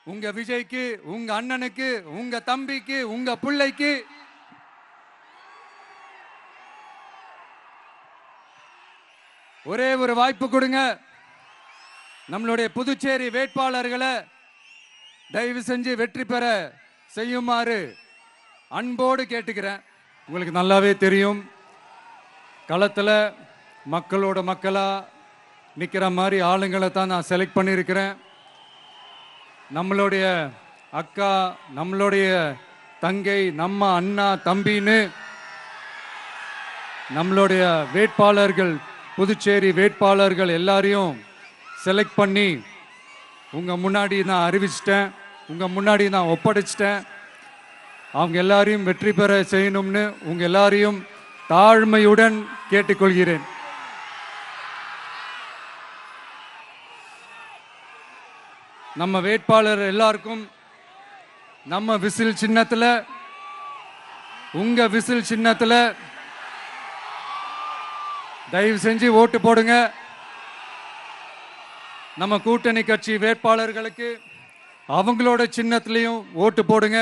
உங்க விஜய்க்கு, உங்க அண்ணனுக்கு, உங்க தம்பிக்கு, உங்க பிள்ளைக்கு ஒரே ஒரு வாய்ப்பு கொடுங்க. நம்மளுடைய புதுச்சேரி வேட்பாளர்களை தயவு செஞ்சு வெற்றி பெற செய்யுமாறு அன்போடு கேட்டுக்கிறேன். உங்களுக்கு நல்லாவே தெரியும், களத்தில் மக்களோட மக்களா நிற்கிற மாதிரி ஆளுங்களை தான் நான் செலக்ட் பண்ணியிருக்கிறேன். நம்மளுடைய அக்கா, நம்மளுடைய தங்கை, நம்ம அண்ணா தம்பின்னு நம்மளுடைய வேட்பாளர்கள், புதுச்சேரி வேட்பாளர்கள் எல்லாரையும் செலக்ட் பண்ணி உங்கள் முன்னாடி நான் அறிவிச்சிட்டேன், உங்கள் முன்னாடி நான் ஒப்படைச்சிட்டேன். அவங்க எல்லாரையும் வெற்றி பெற செய்யணும்னு உங்கள் எல்லாரையும் தாழ்மையுடன் கேட்டுக்கொள்கிறேன். நம்ம வேட்பாளர் எல்லாருக்கும் நம்ம விசில் சின்னத்தில், உங்க விசில் சின்னத்தில் தயவு செஞ்சு ஓட்டு போடுங்க. நம்ம கூட்டணி கட்சி வேட்பாளர்களுக்கு அவங்களோட சின்னத்திலையும் ஓட்டு போடுங்க.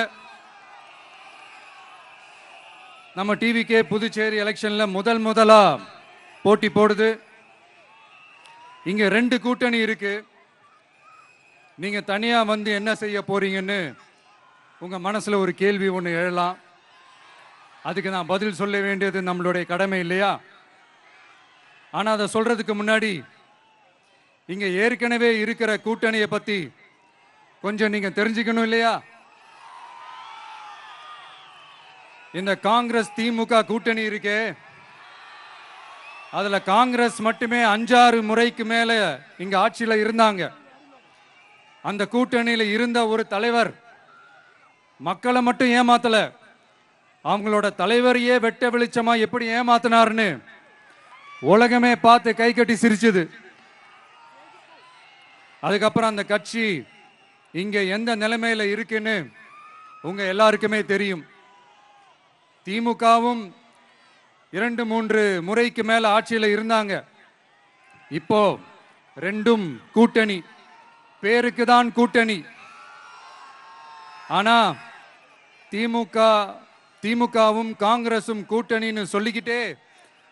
நம்ம டிவிகே புதுச்சேரி எலெக்ஷன்ல முதலா போட்டி போடுது. இங்க 2 கூட்டணி இருக்கு. நீங்க தனியா வந்து என்ன செய்ய போறீங்கன்னு உங்க மனசுல ஒரு கேள்வி ஒன்று எழலாம். அதுக்கு நான் பதில் சொல்ல வேண்டியது நம்மளுடைய கடமை இல்லையா? ஆனா அதை சொல்றதுக்கு முன்னாடி இங்க ஏற்கனவே இருக்கிற கூட்டணியை பத்தி கொஞ்சம் நீங்க தெரிஞ்சுக்கணும் இல்லையா? இந்த காங்கிரஸ் திமுக கூட்டணி இருக்கே, அதுல காங்கிரஸ் மட்டுமே 5-6 முறைக்கு மேல இங்க ஆட்சியில இருந்தாங்க. அந்த கூட்டணியில இருந்த ஒரு தலைவர் மக்களை மட்டும் ஏமாத்தல, அவங்களோட தலைவரையே வெட்ட வெளிச்சமா எப்படி ஏமாத்தினார்னு உலகமே பார்த்து கை கட்டி சிரிச்சது. அதுக்கப்புறம் அந்த கட்சி இங்க எந்த நிலைமையில இருக்குன்னு உங்க எல்லாருக்குமே தெரியும். திமுகவும் 2-3 முறைக்கு மேல ஆட்சியில இருந்தாங்க. இப்போ 2ம் கூட்டணி, பேருக்கு தான் கூட்டணி. ஆனா திமுகவும் காங்கிரசும் கூட்டணின்னு சொல்லிக்கிட்டே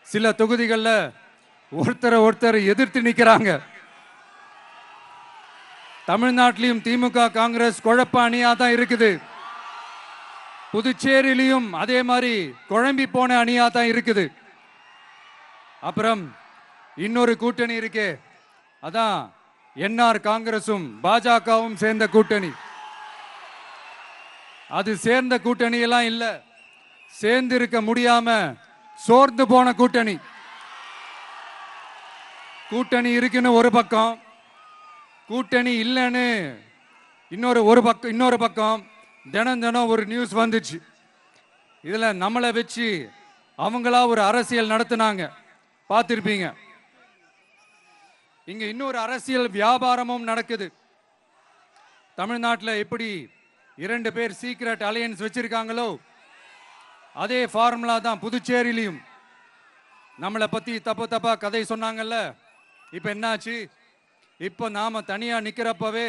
சில தொகுதிகளில் ஒருத்தரை எதிர்த்து நிற்கிறாங்க. தமிழ்நாட்டிலையும் திமுக காங்கிரஸ் குழப்ப அணியா தான் இருக்குது. புதுச்சேரியிலையும் அதே மாதிரி குழம்பி போன அணியா தான் இருக்குது. அப்புறம் இன்னொரு கூட்டணி இருக்கே, அதான் என்ஆர் காங்கிரசும் பாஜகவும் சேர்ந்த கூட்டணி. அது சேர்ந்த கூட்டணி எல்லாம் இல்ல, சேர்ந்து இருக்க முடியாம சோர்ந்து போன கூட்டணி. கூட்டணி இருக்குன்னு ஒரு பக்கம், கூட்டணி இல்லைன்னு இன்னொரு பக்கம் தினம் ஒரு நியூஸ் வந்துச்சு. இதுல நம்மளை வச்சு அவங்களா ஒரு அரசியல் நடத்தினாங்க, பார்த்திருப்பீங்க. இங்க இன்னொரு அரசியல் வியாபாரமும் நடக்குது. தமிழ்நாட்டில் எப்படி 2 பேர் சீக்ரெட் அலையன்ஸ் வச்சிருக்காங்களோ அதே ஃபார்முலா தான் புதுச்சேரியிலையும். நம்மளை பத்தி தப்பா கதை சொன்னாங்கல்ல, இப்ப என்னாச்சு? இப்ப நாம தனியா நிக்கிறப்பவே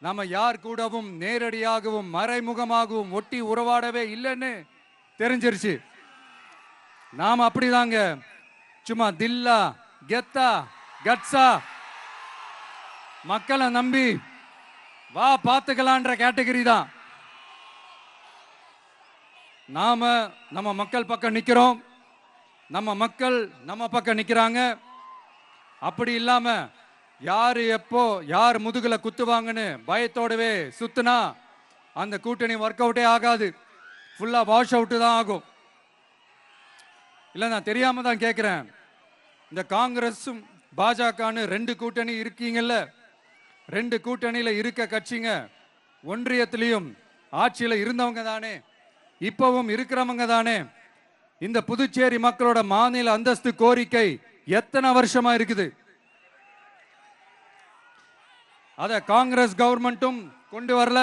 நாம யார் கூடவும் நேரடியாகவும் மறைமுகமாகவும் ஒட்டி உறவாடவே இல்லைன்னு தெரிஞ்சிருச்சு. நாம அப்படிதாங்க, சும்மா தில்லா கெத்தா கட்ஸா மக்களை நம்பி வா பார்த்துக்கலான்ற கேட்டகரி தான். நாம நம்ம மக்கள் பக்கம் நிக்கிறோம், நம்ம மக்கள் நம்ம பக்கம் நிக்கிறாங்க. அப்படி இல்லாம யாரு எப்போ யார் முதுகுல குத்துவாங்கன்னு பயத்தோடவே சுத்துனா அந்த கூட்டணி ஒர்க் அவுட்டே ஆகாது, ஃபுல்லா வாஷ் அவுட் தான் ஆகும். இல்ல நான் தெரியாம தான் கேட்கிறேன், இந்த காங்கிரஸும் பாஜகன்னு 2 கூட்டணி இருக்கீங்கல்ல, 2 கூட்டணியில இருக்க கட்சிங்க ஒன்றியத்திலையும் ஆட்சியில இருந்தவங்க தானே, இப்பவும் இருக்கிறவங்க தானே. இந்த புதுச்சேரி மக்களோட மாநில அந்தஸ்து கோரிக்கை எத்தனை வருஷமா இருக்குது? அத காங்கிரஸ் கவர்மெண்ட்டும் கொண்டு வரல,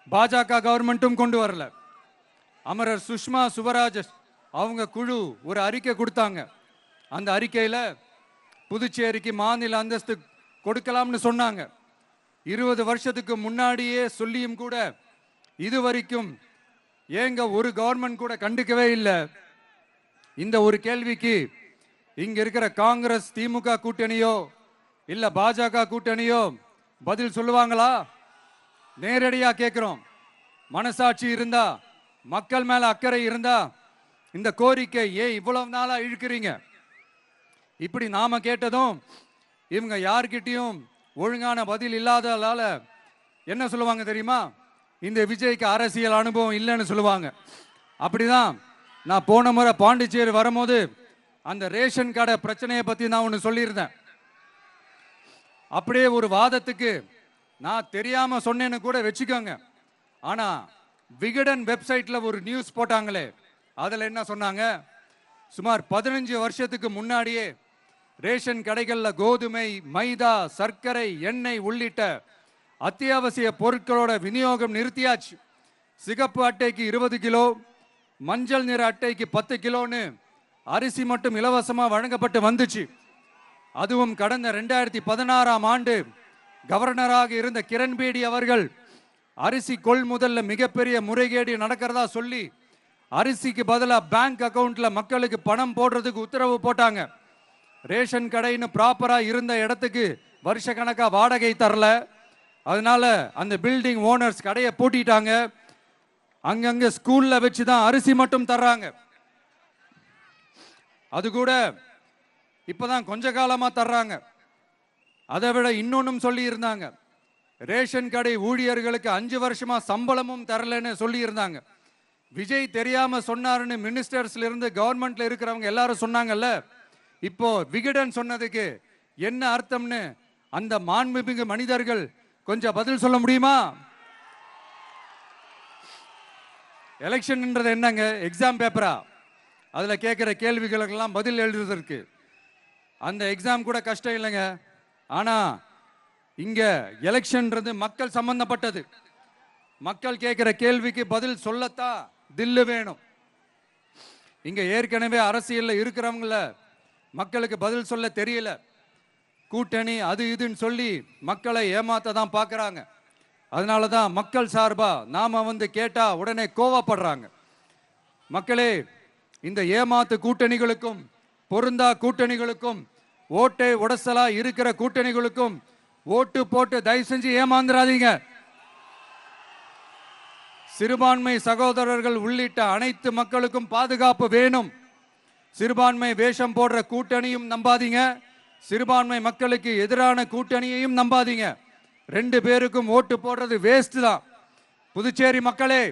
பாஜக கவர்மெண்ட்டும் கொண்டு வரல. அமரர் சுஷ்மா சுவராஜ் அவங்க குழு ஒரு அறிக்கை கொடுத்தாங்க. அந்த அறிக்கையில புதுச்சேரிக்கு மாநில அந்தஸ்து கொடுக்கலாம்னு சொன்னாங்க. 20 வருஷத்துக்கு முன்னாடியே சொல்லியும் கூட இதுவரைக்கும் ஏங்க ஒரு கவர்மெண்ட் கூட கண்டுக்கவே இல்லை. இந்த ஒரு கேள்விக்கு இங்க இருக்கிற காங்கிரஸ் திமுக கூட்டணியோ இல்ல பாஜக கூட்டணியோ பதில் சொல்லுவாங்களா? நேரடியா கேட்கிறோம். மனசாட்சி இருந்தா, மக்கள் மேல அக்கறை இருந்தா இந்த கோரிக்கை ஏன் இவ்வளவு நாளா இழுக்கிறீங்க? இப்படி நாம கேட்டதும் இவங்க யார்கிட்டயும் ஒழுங்கான பதில் இல்லாததால என்ன சொல்லுவாங்க தெரியுமா? இந்த விஜய்க்கு அரசியல் அனுபவம் இல்லைன்னு சொல்லுவாங்க. அப்படிதான் நான் போன முறை பாண்டிச்சேரி வரும்போது அந்த ரேஷன் கடை பிரச்சனையை பத்தி நான் ஒன்று சொல்லியிருந்தேன். அப்படியே ஒரு வாதத்துக்கு நான் தெரியாம சொன்னேன்னு கூட வச்சுக்கோங்க. ஆனா விகடன் வெப்சைட்ல ஒரு நியூஸ் போட்டாங்களே, அதுல என்ன சொன்னாங்க? சுமார் 15 வருஷத்துக்கு முன்னாடியே ரேஷன் கடைகள்ல கோதுமை, மைதா, சர்க்கரை, எண்ணெய் உள்ளிட்ட அத்தியாவசிய பொருட்களோட விநியோகம் நிறுத்தியாச்சு. சிகப்பு அட்டைக்கு 20 கிலோ, மஞ்சள் நிற அட்டைக்கு 10 கிலோன்னு அரிசி மட்டும் இலவசமா வழங்கப்பட்டு வந்துச்சு. அதுவும் கடந்த 2016ஆம் ஆண்டு கவர்னராக இருந்த கிரண்பேடி அவர்கள் அரிசி கொள்முதல்ல மிகப்பெரிய முறைகேடு நடக்கிறதா சொல்லி அரிசிக்கு பதிலாக பேங்க் அக்கவுண்ட்ல மக்களுக்கு பணம் போடுறதுக்கு உத்தரவு போட்டாங்க. ரேஷன் கடைன்னு ப்ராப்பரா இருந்த இடத்துக்கு வருஷ கணக்கா வாடகை தரல. அதனால அந்த பில்டிங் ஓனர்ஸ் கடையை பூட்டிட்டாங்க. அங்கங்க ஸ்கூல்ல வச்சுதான் அரிசி மட்டும் தர்றாங்க. அது கூட இப்பதான் கொஞ்ச காலமா தர்றாங்க. அதை விட இன்னொன்னும் சொல்லி இருந்தாங்க, ரேஷன் கடை ஊழியர்களுக்கு 5 வருஷமா சம்பளமும் தரலன்னு சொல்லி இருந்தாங்க. விஜய் தெரியாம சொன்னாருன்னு மினிஸ்டர்ஸ்ல இருந்து கவர்மெண்ட்ல இருக்கிறவங்க எல்லாரும் சொன்னாங்கல்ல. இப்போ விகடன் சொன்னதுக்கு என்ன அர்த்தம்னு அந்த மாண்புமிகு மனிதர்கள் கொஞ்சம் பதில் சொல்ல முடியுமா? எலெக்ஷன்ன்றது என்னங்க, எக்ஸாம் பேப்பரா? அதுல கேட்கிற கேள்விகளுக்கெல்லாம் பதில் எழுதுவதற்கு அந்த எக்ஸாம் கூட கஷ்டம் இல்லைங்க. ஆனா இங்க எலெக்ஷன்ன்றது மக்கள் சம்பந்தப்பட்டது. மக்கள் கேட்கிற கேள்விக்கு பதில் சொல்லத்தான் தில்லு வேணும். இங்க ஏற்கனவே அரசியல்ல இருக்கிறவங்கள மக்களுக்கு பதில் சொல்ல தெரியல. கூட்டணி அது இதுன்னு சொல்லி மக்களை ஏமாத்த தான் பார்க்கறாங்க. அதனாலதான் மக்கள் சார்பா நாம வந்து கேட்டா உடனே கோவப்படுறாங்க. மக்களே, இந்த ஏமாத்து கூட்டணிகளுக்கும் பொருந்தா கூட்டணிகளுக்கும் ஓட்டை உடசலா இருக்கிற கூட்டணிகளுக்கும் ஓட்டு போட்டு தயவு செஞ்சு ஏமாந்துராதீங்க. சிறுபான்மை சகோதரர்கள் உள்ளிட்ட அனைத்து மக்களுக்கும் பாதுகாப்பு வேணும். சிறுபான்மை வேஷம் போடுற கூட்டணியும் நம்பாதீங்க, சிறுபான்மை மக்களுக்கு எதிரான கூட்டணியையும் நம்பாதீங்க. 2 பேருக்கும் ஓட்டு போடுறது வேஸ்ட் தான். புதுச்சேரி மக்களே,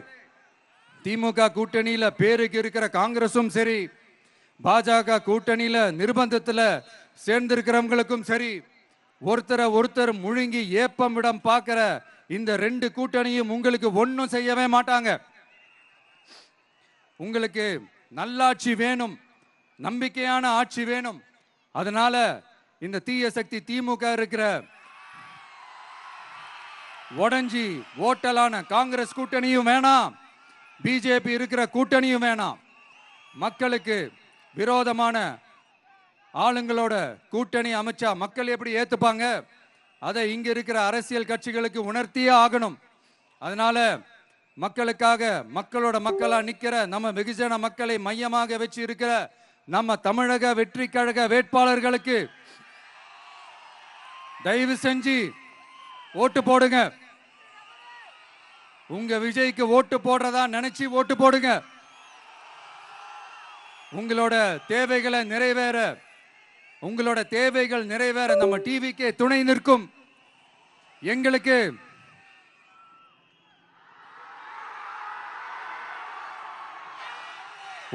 திமுக கூட்டணியில பேருக்கு இருக்கிற காங்கிரசும் சரி, பாஜக கூட்டணியில நிர்பந்தத்துல சேர்ந்திருக்கிறவங்களுக்கும் சரி, ஒருத்தர் முழுங்கி ஏப்பம் விடம் பார்க்கிற இந்த 2 கூட்டணியும் உங்களுக்கு ஒன்னும் செய்யவே மாட்டாங்க. உங்களுக்கு நல்லாட்சி வேணும், நம்பிக்கையான ஆட்சி வேணும். அதனால இந்த தீய சக்தி திமுக இருக்கிற உடஞ்சி ஓட்டலான காங்கிரஸ் கூட்டணியும் வேணாம், பிஜேபி இருக்கிற கூட்டணியும் வேணாம். மக்களுக்கு விரோதமான ஆளுங்களோட கூட்டணி அமைச்சா மக்கள் எப்படி ஏத்துப்பாங்க? அதை இங்க இருக்கிற அரசியல் கட்சிகளுக்கு உணர்த்தியே ஆகணும். அதனால மக்களுக்காக மக்களோட மக்களா நிக்கிற நம்ம வெகுஜன மக்களை மையமாக வச்சு இருக்கிற நம்ம தமிழக வெற்றி கழக வேட்பாளர்களுக்கு தயவு செஞ்சு ஓட்டு போடுங்க. உங்க விஜய்க்கு ஓட்டு போடுறதா நினைச்சு ஓட்டு போடுங்க. உங்களோட தேவைகளை நிறைவேற, உங்களோட தேவைகள் நிறைவேற நம்ம டிவிக்கே துணை நிற்கும். எங்களுக்கு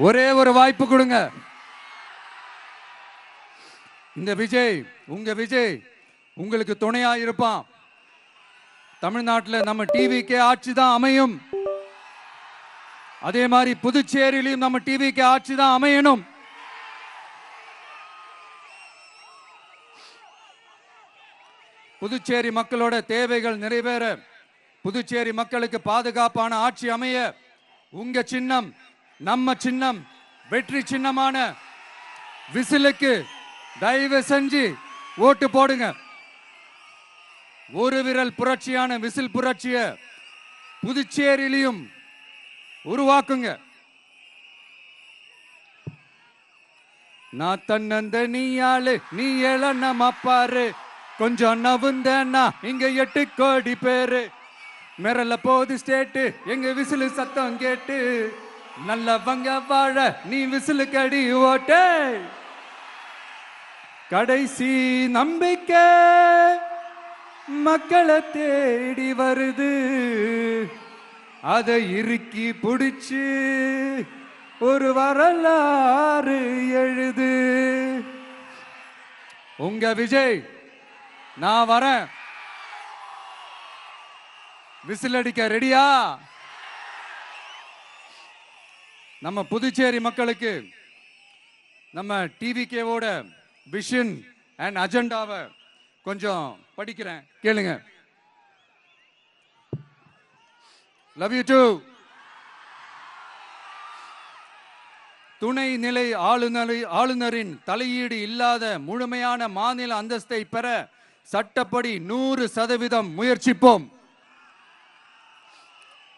ஒரே ஒரு வாய்ப்பு கொடுங்க. இந்த விஜய், உங்க விஜய் உங்களுக்கு துணையா இருப்பான். தமிழ்நாட்டில் நம்ம டிவிக்கே ஆட்சி தான் அமையும். அதே மாதிரி புதுச்சேரியிலும் நம்ம டிவிக்கே ஆட்சி தான் அமையணும். புதுச்சேரி மக்களோட தேவைகள் நிறைவேற, புதுச்சேரி மக்களுக்கு பாதுகாப்பான ஆட்சி அமைய உங்க சின்னம், நம்ம சின்னம், வெற்றி சின்னமான விசிலுக்கு தயவு செஞ்சு ஓட்டு போடுங்க. ஒரு விரல் புரட்சியான விசில் புரட்சிய புதுச்சேரியிலையும் உருவாக்குங்க. நான் தன்னந்த நீ ஆளு, நீ ஏழ நம்ம பாரு, கொஞ்சம் நவுந்தேன்னா இங்க 8 கோடி பேரு. மிரல போது ஸ்டேட்டு எங்க விசிலு சத்தம் கேட்டு, நல்லவங்க வாழ நீ விசிலு கடி ஓட்டே. கடைசி நம்பிக்கை மக்களை தேடி வருது, அதை இறுக்கி பிடிச்சு ஒரு வரலாறு எழுது. உங்க விஜய், நான் வரேன். விசில் அடிக்க ரெடியா? நம்ம புதுச்சேரி மக்களுக்கு நம்ம டிவிகேவோட விஷன் அண்ட் அஜெண்டாவை கொஞ்சம் படிக்கிறேன், கேளுங்க. Love you too. துணை நிலை ஆளுநரின் தலையீடு இல்லாத முழுமையான மாநில அந்தஸ்தை பெற சட்டப்படி 100% முயற்சிப்போம்.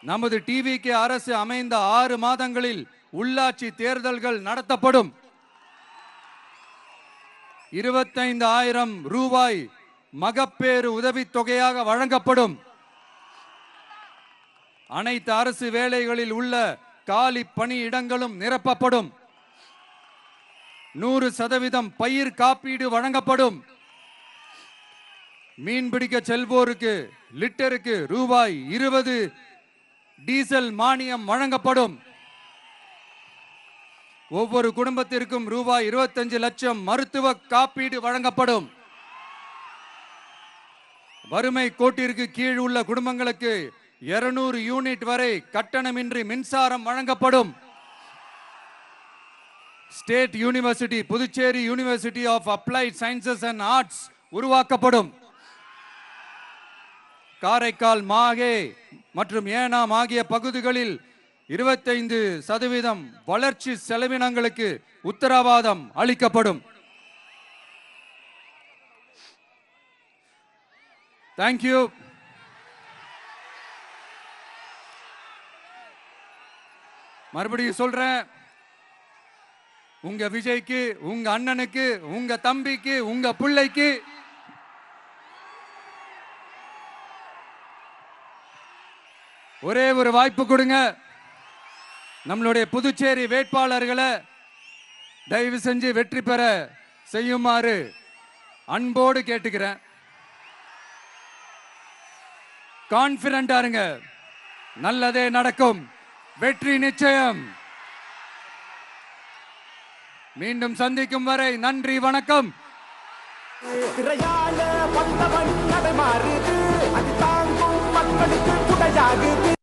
நமது டிவிகே அரசு அமைந்த 6 மாதங்களில் உள்ளாட்சி தேர்தல்கள் நடத்தப்படும். 25,000 ரூபாய் மகப்பேறு உதவித்தொகையாக வழங்கப்படும். அனைத்து அரசு வேலைகளில் உள்ள காலி பணியிடங்களும் நிரப்பப்படும். 100% பயிர் காப்பீடு வழங்கப்படும். மீன்பிடிக்க செல்வோருக்கு லிட்டருக்கு ரூபாய் 20 டீசல் மானியம் வழங்கப்படும். ஒவ்வொரு குடும்பத்திற்கும் ரூபாய் 25 லட்சம் மருத்துவ காப்பீடு வழங்கப்படும். வறுமை கோட்டிற்கு கீழ் உள்ள குடும்பங்களுக்கு 200 யூனிட் வரை கட்டணமின்றி மின்சாரம் வழங்கப்படும். State university Puducherry university of applied sciences and arts உருவாக்கப்படும். காரைக்கால், மாஹே மற்றும் ஏனாம் ஆகிய பகுதிகளில் 25% வளர்ச்சி செலவினங்களுக்கு உத்தரவாதம் அளிக்கப்படும். தேங்க்யூ. மறுபடியும் சொல்றேன், உங்க விஜய்க்கு, உங்க அண்ணனுக்கு, உங்க தம்பிக்கு, உங்க பிள்ளைக்கு ஒரே ஒரு வாய்ப்பு கொடுங்க. நம்மளுடைய புதுச்சேரி வேட்பாளர்களை தயவு செஞ்சு வெற்றி பெற செய்யுமாறு அன்போடு கேட்டுக்கிறேன். கான்பிடண்டா இருங்க, நல்லதே நடக்கும், வெற்றி நிச்சயம். மீண்டும் சந்திக்கும் வரை நன்றி, வணக்கம். மக்களுக்கு குடையாகுது.